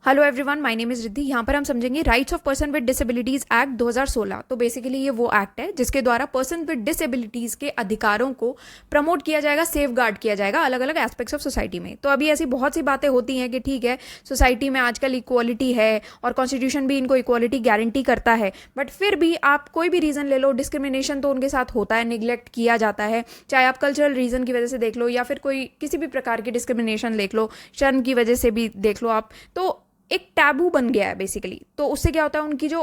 Hello everyone, my name is Riddhi. यहाँ पर हम समझेंगे rights of person with disabilities act 2016। तो बेसिकली ये वो एक्ट है जिसके द्वारा पर्सन विद डिसेबिलिटीज के अधिकारों को प्रमोट किया जाएगा, सेफ गार्ड किया जाएगा अलग अलग एस्पेक्ट्स ऑफ सोसाइटी में। तो अभी ऐसी बहुत सी बातें होती हैं कि ठीक है, सोसाइटी में आजकल इक्वालिटी है और कॉन्स्टिट्यूशन भी इनको इक्वालिटी गारंटी करता है, बट फिर भी आप कोई भी रीज़न ले लो, डिस्क्रिमिनेशन तो उनके साथ होता है, निग्लेक्ट किया जाता है। चाहे आप कल्चरल रीज़न की वजह से देख लो या फिर कोई किसी भी प्रकार की डिस्क्रिमिनेशन देख लो, शर्म की वजह से भी देख लो आप, तो एक टैबू बन गया है बेसिकली। तो उससे क्या होता है, उनकी जो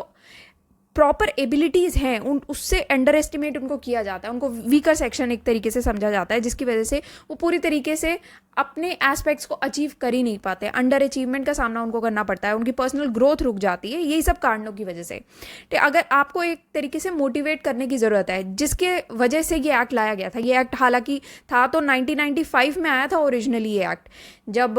प्रॉपर एबिलिटीज़ हैं उन उससे अंडर एस्टिमेट उनको किया जाता है, उनको वीकर सेक्शन एक तरीके से समझा जाता है, जिसकी वजह से वो पूरी तरीके से अपने एस्पेक्ट्स को अचीव कर ही नहीं पाते, अंडर अचीवमेंट का सामना उनको करना पड़ता है, उनकी पर्सनल ग्रोथ रुक जाती है, यही सब कारणों की वजह से। तो अगर आपको एक तरीके से मोटिवेट करने की ज़रूरत है, जिसके वजह से ये एक्ट लाया गया था। ये एक्ट हालांकि था तो 1995 में आया था ओरिजिनली, ये एक्ट जब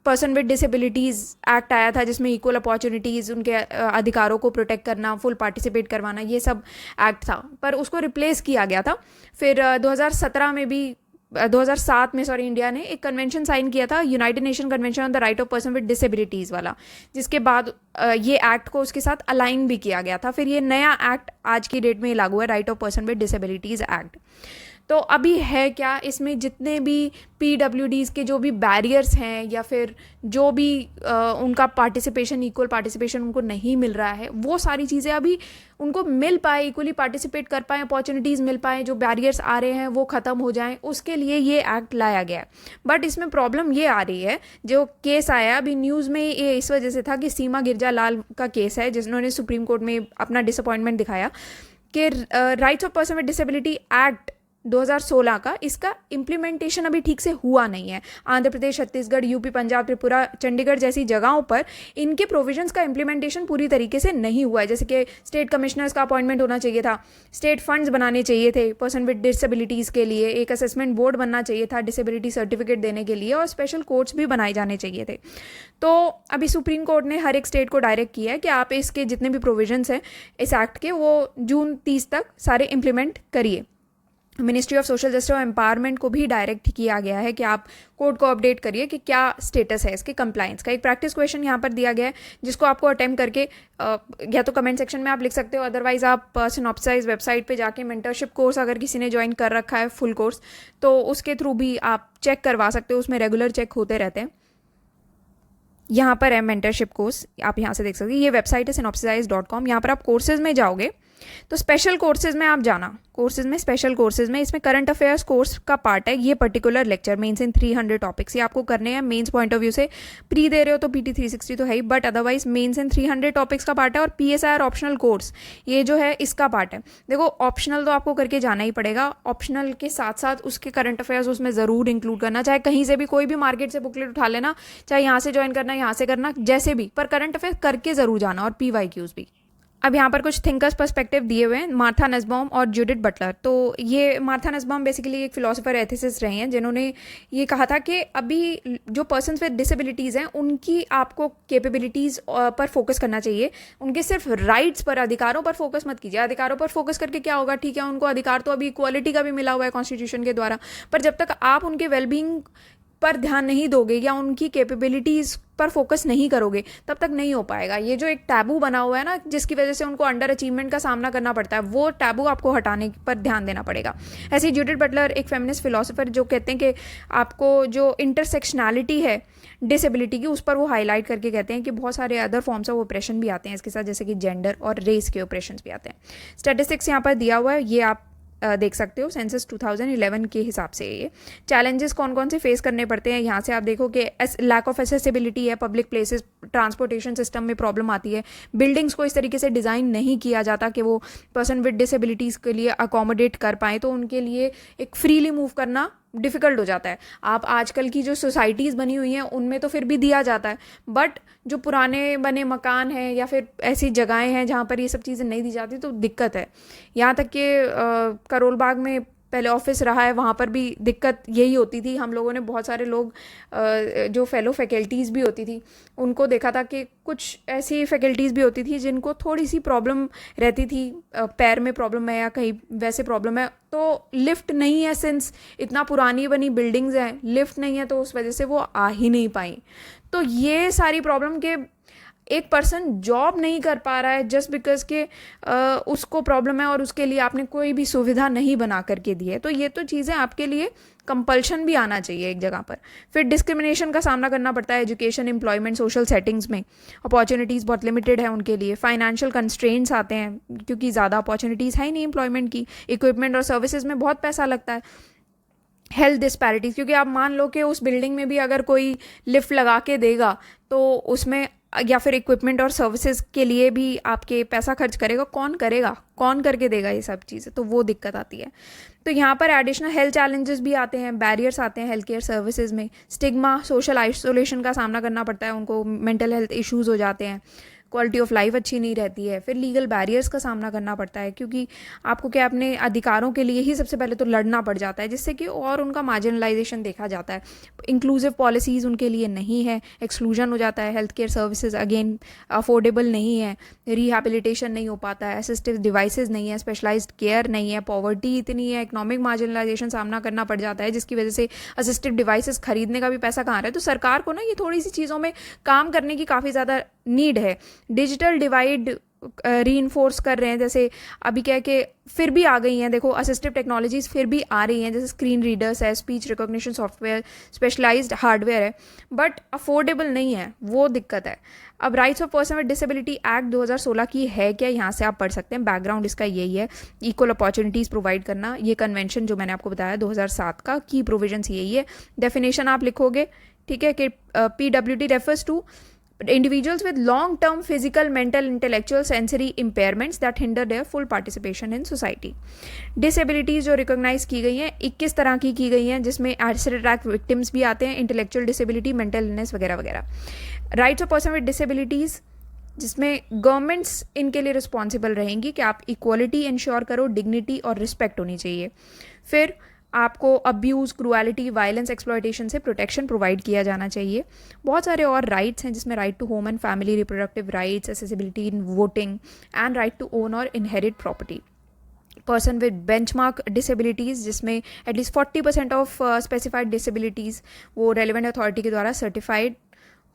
पर्सन विद डिसेबिलिटीज़ एक्ट आया था, जिसमें इक्वल अपॉर्चुनिटीज़, उनके अधिकारों को प्रोटेक्ट करना, फुल पार्टिसिपेट करवाना, ये सब एक्ट था। पर उसको रिप्लेस किया गया था। फिर 2017 में भी 2007 में इंडिया ने एक कन्वेंशन साइन किया था, United nation convention on the right of person with disabilities वाला, जिसके बाद ये एक्ट को उसके साथ अलाइन भी किया गया था। फिर ये नया एक्ट आज की डेट में लागू है, right of person with disabilities act. तो अभी है क्या, इसमें जितने भी PWDs के जो भी बैरियर्स हैं या फिर जो भी उनका पार्टिसिपेशन, इक्वल पार्टिसिपेशन उनको नहीं मिल रहा है, वो सारी चीज़ें अभी उनको मिल पाए, इक्वली पार्टिसिपेट कर पाएँ, अपॉर्चुनिटीज़ मिल पाएँ, जो बैरियर्स आ रहे हैं वो ख़त्म हो जाएं, उसके लिए ये एक्ट लाया गया है। बट इसमें प्रॉब्लम ये आ रही है, जो केस आया अभी न्यूज़ में, ये इस वजह से था कि सीमा गिरजा लाल का केस है, जिन्होंने सुप्रीम कोर्ट में अपना डिसअपॉइंटमेंट दिखाया कि rights of person with disability act 2016 का, इसका इम्प्लीमेंटेशन अभी ठीक से हुआ नहीं है। आंध्र प्रदेश, छत्तीसगढ़, यूपी, पंजाब, त्रिपुरा, चंडीगढ़ जैसी जगहों पर इनके प्रोविजंस का इम्प्लीमेंटेशन पूरी तरीके से नहीं हुआ है। जैसे कि स्टेट कमिश्नर्स का अपॉइंटमेंट होना चाहिए था, स्टेट फंड्स बनाने चाहिए थे पर्सन विद डिसेबिलिटीज़ के लिए, एक असेसमेंट बोर्ड बनना चाहिए था डिसेबिलिटी सर्टिफिकेट देने के लिए, और स्पेशल कोर्ट्स भी बनाए जाने चाहिए थे। तो अभी सुप्रीम कोर्ट ने हर एक स्टेट को डायरेक्ट किया है कि आप इसके जितने भी प्रोविजंस हैं इस एक्ट के, वो जून 30 तक सारे इम्प्लीमेंट करिए। मिनिस्ट्री ऑफ सोशल जस्टिस और एम्पावरमेंट को भी डायरेक्ट किया गया है कि आप कोड को अपडेट करिए कि क्या स्टेटस है इसके कंप्लायंस का। एक प्रैक्टिस क्वेश्चन यहाँ पर दिया गया है, जिसको आपको अटेम्प्ट करके या तो कमेंट सेक्शन में आप लिख सकते हो, अदरवाइज आप सिनॉप्सिस वेबसाइट पे जाके मेंटरशिप कोर्स अगर किसी ने ज्वाइन कर रखा है फुल कोर्स, तो उसके थ्रू भी आप चेक करवा सकते हो, उसमें रेगुलर चेक होते रहते हैं। यहाँ पर है मेंटरशिप कोर्स, आप यहाँ से देख सकते हैं, ये वेबसाइट है synopsize.com। यहाँ पर आप कोर्सेज में जाओगे तो स्पेशल कोर्सेज में आप जाना, कोर्सेज में, स्पेशल कोर्सेज में, इसमें करंट अफेयर्स कोर्स का पार्ट है ये particular lecture, mains in 300 topics, ये आपको करने हैं मेंस पॉइंट ऑफ व्यू से। प्री दे रहे हो तो PT 360 तो है ही, but otherwise mains in 300 topics का पार्ट है। और PSIR ऑप्शनल कोर्स ये जो है इसका पार्ट है। देखो, ऑप्शनल तो आपको करके जाना ही पड़ेगा, ऑप्शनल के साथ साथ उसके करंट अफेयर्स उसमें ज़रूर इंक्लूड करना, चाहे कहीं से भी कोई भी मार्केट से बुकलेट उठा लेना, चाहे यहाँ से ज्वाइन करना, यहाँ से करना, जैसे भी, पर करंट अफेयर्स करके ज़रूर जाना, और PYQs भी। अब यहाँ पर कुछ थिंकर्स पर्सपेक्टिव दिए हुए हैं, मार्था नसबॉम और जूडिथ बटलर। तो ये मार्था नसबॉम बेसिकली एक फिलोसोफर एथिसिस्ट रहे हैं, जिन्होंने ये कहा था कि अभी जो पर्सन्स विद डिसेबिलिटीज़ हैं उनकी आपको कैपेबिलिटीज़ पर फोकस करना चाहिए, उनके सिर्फ राइट्स पर, अधिकारों पर फोकस मत कीजिए। अधिकारों पर फोकस करके क्या होगा, ठीक है उनको अधिकार तो अभी इक्वालिटी का भी मिला हुआ है कॉन्स्टिट्यूशन के द्वारा, पर जब तक आप उनके वेलबींग पर ध्यान नहीं दोगे या उनकी कैपेबिलिटीज़ पर फोकस नहीं करोगे, तब तक नहीं हो पाएगा। ये जो एक टैबू बना हुआ है ना, जिसकी वजह से उनको अंडर अचीवमेंट का सामना करना पड़ता है, वो टैबू आपको हटाने पर ध्यान देना पड़ेगा। ऐसे ही जूडिथ बटलर एक फेमिनिस्ट फिलोसोफर, जो कहते हैं कि आपको जो इंटरसेक्शनैलिटी है डिसेबिलिटी की, उस पर वो हाईलाइट करके कहते हैं कि बहुत सारे अदर फॉर्म्स ऑफ ऑपरेशन भी आते हैं इसके साथ, जैसे कि जेंडर और रेस के ऑपरेशन भी आते हैं। स्टैटिस्टिक्स यहाँ पर दिया हुआ है, ये आप देख सकते हो, सेंसस 2011 के हिसाब से। ये चैलेंजेस कौन कौन से फेस करने पड़ते हैं, यहाँ से आप देखो कि लैक ऑफ एसेसिबिलिटी है, पब्लिक प्लेसेस, ट्रांसपोर्टेशन सिस्टम में प्रॉब्लम आती है, बिल्डिंग्स को इस तरीके से डिज़ाइन नहीं किया जाता कि वो पर्सन विद डिसेबिलिटीज़ के लिए अकोमोडेट कर पाएँ, तो उनके लिए एक फ्रीली मूव करना डिफ़िकल्ट हो जाता है। आप आजकल की जो सोसाइटीज़ बनी हुई हैं उनमें तो फिर भी दिया जाता है, बट जो पुराने बने मकान हैं या फिर ऐसी जगहें हैं जहाँ पर ये सब चीज़ें नहीं दी जाती, तो दिक्कत है। यहाँ तक कि करोल बाग में पहले ऑफिस रहा है, वहाँ पर भी दिक्कत यही होती थी। हम लोगों ने बहुत सारे लोग जो फेलो फैकल्टीज़ भी होती थी उनको देखा था कि कुछ ऐसी फैकल्टीज़ भी होती थी जिनको थोड़ी सी प्रॉब्लम रहती थी, पैर में प्रॉब्लम है या कहीं वैसे प्रॉब्लम है, तो लिफ्ट नहीं है, सिंस इतना पुरानी बनी बिल्डिंग्स हैं, लिफ्ट नहीं है, तो उस वजह से वो आ ही नहीं पाई। तो ये सारी प्रॉब्लम के एक पर्सन जॉब नहीं कर पा रहा है जस्ट बिकॉज के उसको प्रॉब्लम है और उसके लिए आपने कोई भी सुविधा नहीं बना करके दी है। तो ये तो चीज़ें आपके लिए कंपल्शन भी आना चाहिए एक जगह पर। फिर डिस्क्रिमिनेशन का सामना करना पड़ता है एजुकेशन, एम्प्लॉयमेंट, सोशल सेटिंग्स में। अपॉर्चुनिटीज़ बहुत लिमिटेड है उनके लिए। फाइनेंशियल कंस्ट्रेंट्स आते हैं क्योंकि ज़्यादा अपॉर्चुनिटीज़ है ही नहीं एम्प्लॉयमेंट की। इक्विपमेंट और सर्विसेज में बहुत पैसा लगता है। हेल्थ डिस्पैरिटीज़, क्योंकि आप मान लो कि उस बिल्डिंग में भी अगर कोई लिफ्ट लगा के देगा तो उसमें, या फिर इक्विपमेंट और सर्विसेज के लिए भी आपके पैसा खर्च करेगा, कौन करके देगा ये सब चीज़ें, तो वो दिक्कत आती है। तो यहाँ पर एडिशनल हेल्थ चैलेंजेस भी आते हैं, बैरियर्स आते हैं हेल्थ केयर सर्विसेज में। स्टिग्मा, सोशल आइसोलेशन का सामना करना पड़ता है उनको, मेंटल हेल्थ इश्यूज़ हो जाते हैं, क्वालिटी ऑफ लाइफ अच्छी नहीं रहती है। फिर लीगल बैरियर्स का सामना करना पड़ता है क्योंकि आपको क्या अपने अधिकारों के लिए ही सबसे पहले तो लड़ना पड़ जाता है, जिससे कि और उनका मार्जिनलाइजेशन देखा जाता है। इंक्लूसिव पॉलिसीज़ उनके लिए नहीं है, एक्सक्लूजन हो जाता है। Health care services again affordable नहीं है, रिहैबिलिटेशन नहीं हो पाता है, असिस्टिव डिवाइसेज नहीं है, स्पेशलाइज्ड केयर नहीं है, पॉवर्टी इतनी है, इकोनॉमिक मार्जिनलाइजेशन सामना करना पड़ जाता है, जिसकी वजह से असिस्टिव डिवाइसेज खरीदने का भी पैसा कहाँ रहा है। तो सरकार को ना ये थोड़ी सी चीज़ों में काम करने की काफ़ी ज़्यादा नीड है। डिजिटल डिवाइड रीइंफोर्स कर रहे हैं, जैसे अभी क्या है कि फिर भी आ गई हैं, देखो असिस्टिव टेक्नोलॉजीज फिर भी आ रही हैं, जैसे स्क्रीन रीडर्स है, speech recognition software, specialised hardware है, बट अफोर्डेबल नहीं है, वो दिक्कत है। अब rights of person with disability act 2016 की है क्या, यहाँ से आप पढ़ सकते हैं। बैकग्राउंड इसका यही है, इक्वल अपॉर्चुनिटीज़ प्रोवाइड करना। ये कन्वेंशन जो मैंने आपको बताया 2007 का, की प्रोविजंस यही है। डेफिनेशन आप लिखोगे, ठीक है, कि PWD refers to individuals with long-term physical, mental, intellectual, sensory impairments that hinder their full participation in society. Disabilities जो रिकोगनाइज की गई हैं 21 तरह की गई हैं, जिसमें एसिड अटैक विक्टिम्स भी आते हैं, इंटेलेक्चुअल डिसेबिलिटी, मेंटल इलनेस वगैरह वगैरह। Rights of person with disabilities, जिसमें गवर्नमेंट्स इनके लिए रिस्पॉन्सिबल रहेंगी कि आप इक्वालिटी इंश्योर करो, डिग्निटी और रिस्पेक्ट होनी चाहिए। फिर आपको अब्यूज़, क्रूएलिटी, वायलेंस, एक्सप्लॉयटेशन से प्रोटेक्शन प्रोवाइड किया जाना चाहिए। बहुत सारे और राइट्स हैं, जिसमें right to home and family, reproductive rights, accessibility in voting and right to own और inherit property. Person with benchmark disabilities, जिसमें एटलीस्ट 40% ऑफ स्पेसिफाइड डिसेबिलिटीज़ वो रेलिवेंट अथॉरिटी के द्वारा सर्टिफाइड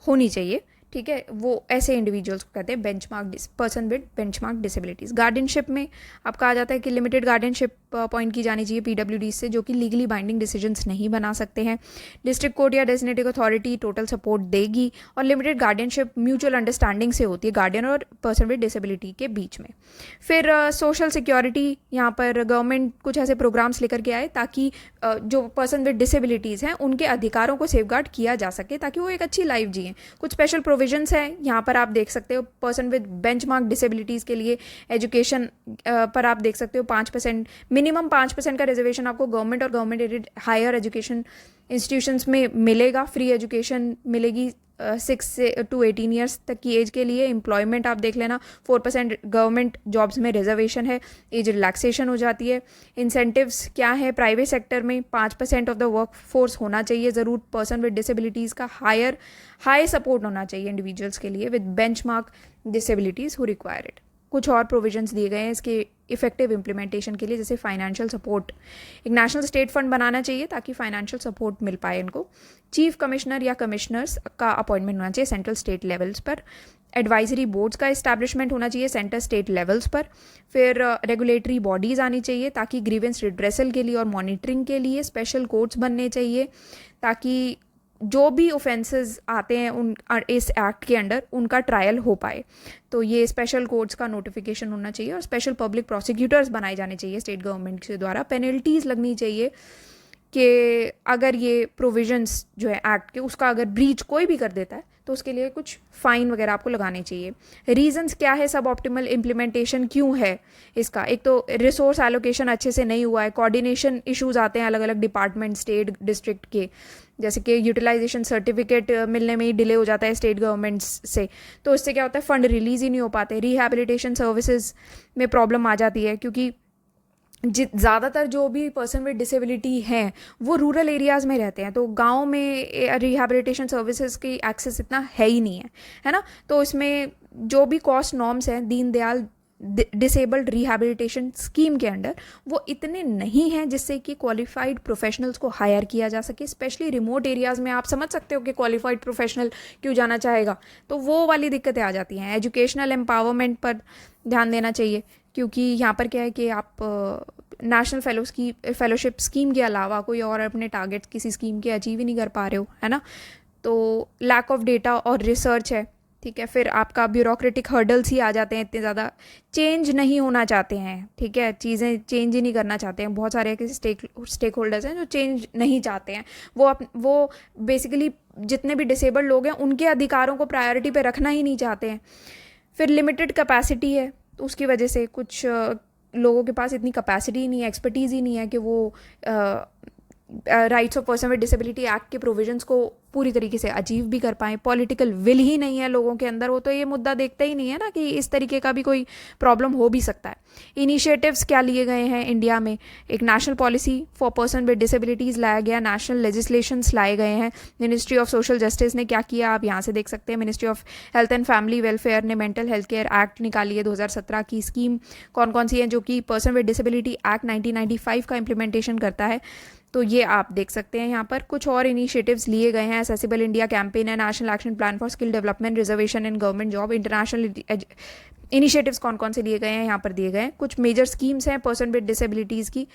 होनी चाहिए, ठीक है। वो ऐसे इंडिविजुअल्स को कहते हैं benchmark person with benchmark disabilities. Guardianship में आप कहा जाता है कि लिमिटेड गार्डियनशिप अपॉइंट की जानी चाहिए PWD से, जो कि लीगली बाइंडिंग डिसीजंस नहीं बना सकते हैं। डिस्ट्रिक्ट कोर्ट या डेजिग्नेटेड अथॉरिटी टोटल सपोर्ट देगी, और लिमिटेड गार्डियनशिप म्यूचुअल अंडरस्टैंडिंग से होती है गार्डियन और पर्सन विद डिसेबिलिटी के बीच में। फिर सोशल सिक्योरिटी, यहाँ पर गवर्नमेंट कुछ ऐसे प्रोग्राम्स लेकर के आए ताकि जो पर्सन विद डिसेबिलिटीज़ हैं उनके अधिकारों को सेफगार्ड किया जा सके, ताकि वो एक अच्छी लाइफ जिएं। कुछ स्पेशल प्रोविजंस हैं यहाँ पर आप देख सकते हो। पर्सन विद बेंचमार्क डिसेबिलिटीज़ के लिए एजुकेशन पर आप देख सकते हो 5%, मिनिमम 5% का रिजर्वेशन आपको गवर्नमेंट और government aided higher education institutions में मिलेगा। फ्री एजुकेशन मिलेगी 6 to 18 ईयर्स तक की एज के लिए। एम्प्लॉयमेंट आप देख लेना, 4% गवर्नमेंट जॉब्स में रिजर्वेशन है, एज रिलैक्सेशन हो जाती है। इंसेंटिव्स क्या है, प्राइवेट सेक्टर में 5% ऑफ द वर्क फोर्स होना चाहिए ज़रूर। पर्सन विद डिसेबिलिटीज़ का हाई सपोर्ट होना चाहिए इंडिविजुअल्स के लिए with benchmark disabilities who require it. कुछ और प्रोविजंस दिए गए हैं इसके इफेक्टिव इम्प्लीमेंटेशन के लिए, जैसे फाइनेंशियल सपोर्ट, एक नेशनल स्टेट फंड बनाना चाहिए ताकि फाइनेंशियल सपोर्ट मिल पाए इनको। चीफ कमिश्नर या कमिश्नर्स का अपॉइंटमेंट होना चाहिए सेंट्रल स्टेट लेवल्स पर। एडवाइजरी बोर्ड्स का इस्टेब्लिशमेंट होना चाहिए सेंटर स्टेट लेवल्स पर। फिर रेगुलेटरी बॉडीज़ आनी चाहिए ताकि ग्रीवेंस रिड्रेसल के लिए और मॉनिटरिंग के लिए स्पेशल कोर्ट्स बनने चाहिए, ताकि जो भी ऑफेंसेस आते हैं उन इस एक्ट के अंडर उनका ट्रायल हो पाए। तो ये स्पेशल कोर्ट्स का नोटिफिकेशन होना चाहिए, और स्पेशल पब्लिक प्रोसिक्यूटर्स बनाए जाने चाहिए स्टेट गवर्नमेंट के द्वारा। पेनल्टीज़ लगनी चाहिए कि अगर ये प्रोविजंस जो है एक्ट के, उसका अगर ब्रीच कोई भी कर देता है तो उसके लिए कुछ फ़ाइन वगैरह आपको लगाने चाहिए। रीजंस क्या है सब ऑप्टिमल इम्प्लीमेंटेशन क्यों है इसका, एक तो रिसोर्स एलोकेशन अच्छे से नहीं हुआ है, कोऑर्डिनेशन इश्यूज आते हैं अलग अलग डिपार्टमेंट, स्टेट, डिस्ट्रिक्ट के, जैसे कि यूटिलाइजेशन सर्टिफिकेट मिलने में ही डिले हो जाता है स्टेट गवर्नमेंट्स से, तो इससे क्या होता है फंड रिलीज़ ही नहीं हो पाते। रिहैबिलिटेशन सर्विसेज में प्रॉब्लम आ जाती है, क्योंकि ज़्यादातर जो भी पर्सन विद डिसेबिलिटी हैं वो रूरल एरियाज़ में रहते हैं, तो गांव में रिहैबिलिटेशन सर्विसेज की एक्सेस इतना है ही नहीं है ना। तो इसमें जो भी कॉस्ट नॉर्म्स हैं दीनदयाल डिसेबल्ड रिहैबिलिटेशन स्कीम के अंडर वो इतने नहीं हैं जिससे कि क्वालिफाइड प्रोफेशनल्स को हायर किया जा सके। स्पेशली रिमोट एरियाज़ में आप समझ सकते हो कि क्वालिफाइड प्रोफेशनल क्यों जाना चाहेगा, तो वो वाली दिक्कतें आ जाती हैं। एजुकेशनल एम्पावरमेंट पर ध्यान देना चाहिए, क्योंकि यहाँ पर क्या है कि आप नेशनल फेलोशिप स्कीम के अलावा कोई और अपने टारगेट किसी स्कीम के अचीव ही नहीं कर पा रहे हो, है ना। तो लैक ऑफ डेटा और रिसर्च है, ठीक है। फिर आपका ब्यूरोक्रेटिक हर्डल्स ही आ जाते हैं, इतने ज़्यादा चेंज नहीं होना चाहते हैं, ठीक है, चीज़ें चेंज ही नहीं करना चाहते हैं। बहुत सारे ऐसे स्टेक होल्डर्स हैं जो चेंज नहीं चाहते हैं। वो बेसिकली जितने भी डिसेबल्ड लोग हैं उनके अधिकारों को प्रायोरिटी पे रखना ही नहीं चाहते हैं। फिर लिमिटेड कैपेसिटी है, तो उसकी वजह से कुछ लोगों के पास इतनी कैपेसिटी ही नहीं है, एक्सपर्टीज़ ही नहीं है कि वो rights of person with disability act के प्रोविजंस को पूरी तरीके से अचीव भी कर पाएँ। पॉलिटिकल विल ही नहीं है लोगों के अंदर, वो तो ये मुद्दा देखता ही नहीं है ना कि इस तरीके का भी कोई प्रॉब्लम हो भी सकता है। इनिशिएटिव्स क्या लिए गए हैं इंडिया में, एक national policy for person with disabilities लाया गया, नेशनल लेजिस्लेशंस लाए गए हैं। मिनिस्ट्री ऑफ सोशल जस्टिस ने क्या किया आप यहाँ से देख सकते हैं। Ministry of health and family welfare ने मेंटल हेल्थ केयर एक्ट निकाली है 2017 की। स्कीम कौन कौन सी है जो कि पर्सन विद डिसेबिलिटी एक्ट 1995 का इम्प्लीमेंटेशन करता है, तो ये आप देख सकते हैं यहाँ पर। कुछ और इनिशिएटिव्स लिए गए हैं, एक्सेसिबल इंडिया कैंपेन है, national action plan for skill development, reservation in government job. International initiatives कौन कौन से लिए गए हैं यहाँ पर दिए गए हैं। कुछ मेजर स्कीम्स हैं पर्सन विद डिसेबिलिटीज़ की,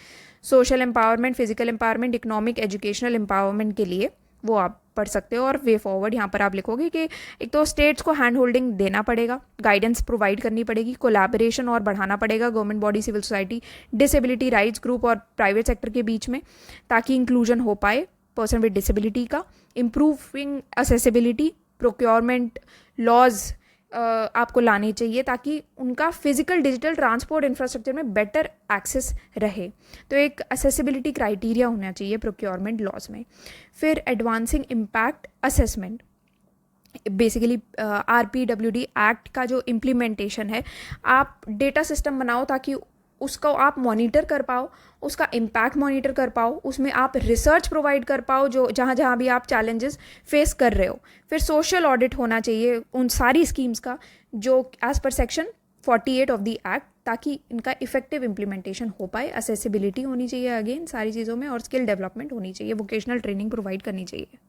social empowerment, physical empowerment, economic educational empowerment के लिए, वो आप पढ़ सकते हो। और वे फॉरवर्ड यहाँ पर आप लिखोगे कि एक तो स्टेट्स को हैंड होल्डिंग देना पड़ेगा, गाइडेंस प्रोवाइड करनी पड़ेगी, कोलैबोरेशन और बढ़ाना पड़ेगा government body, civil society, disability rights group और प्राइवेट सेक्टर के बीच में, ताकि इंक्लूजन हो पाए पर्सन विद डिसेबिलिटी का। इम्प्रूविंग असेसिबिलिटी, प्रोक्योरमेंट लॉज आपको लाने चाहिए ताकि उनका फिजिकल डिजिटल ट्रांसपोर्ट इंफ्रास्ट्रक्चर में बेटर एक्सेस रहे। तो एक असेसिबिलिटी क्राइटेरिया होना चाहिए प्रोक्योरमेंट लॉज में। फिर advancing impact assessment, basically RPWD act का जो इम्प्लीमेंटेशन है, आप डेटा सिस्टम बनाओ ताकि उसको आप मॉनिटर कर पाओ, उसका इम्पैक्ट मॉनिटर कर पाओ, उसमें आप रिसर्च प्रोवाइड कर पाओ जो जहाँ जहाँ भी आप चैलेंजेस फेस कर रहे हो। फिर सोशल ऑडिट होना चाहिए उन सारी स्कीम्स का जो as per section 48 of the act, ताकि इनका इफेक्टिव इम्प्लीमेंटेशन हो पाए। असेसिबिलिटी होनी चाहिए अगेन सारी चीज़ों में, और स्किल डेवलपमेंट होनी चाहिए, वोकेशनल ट्रेनिंग प्रोवाइड करनी चाहिए।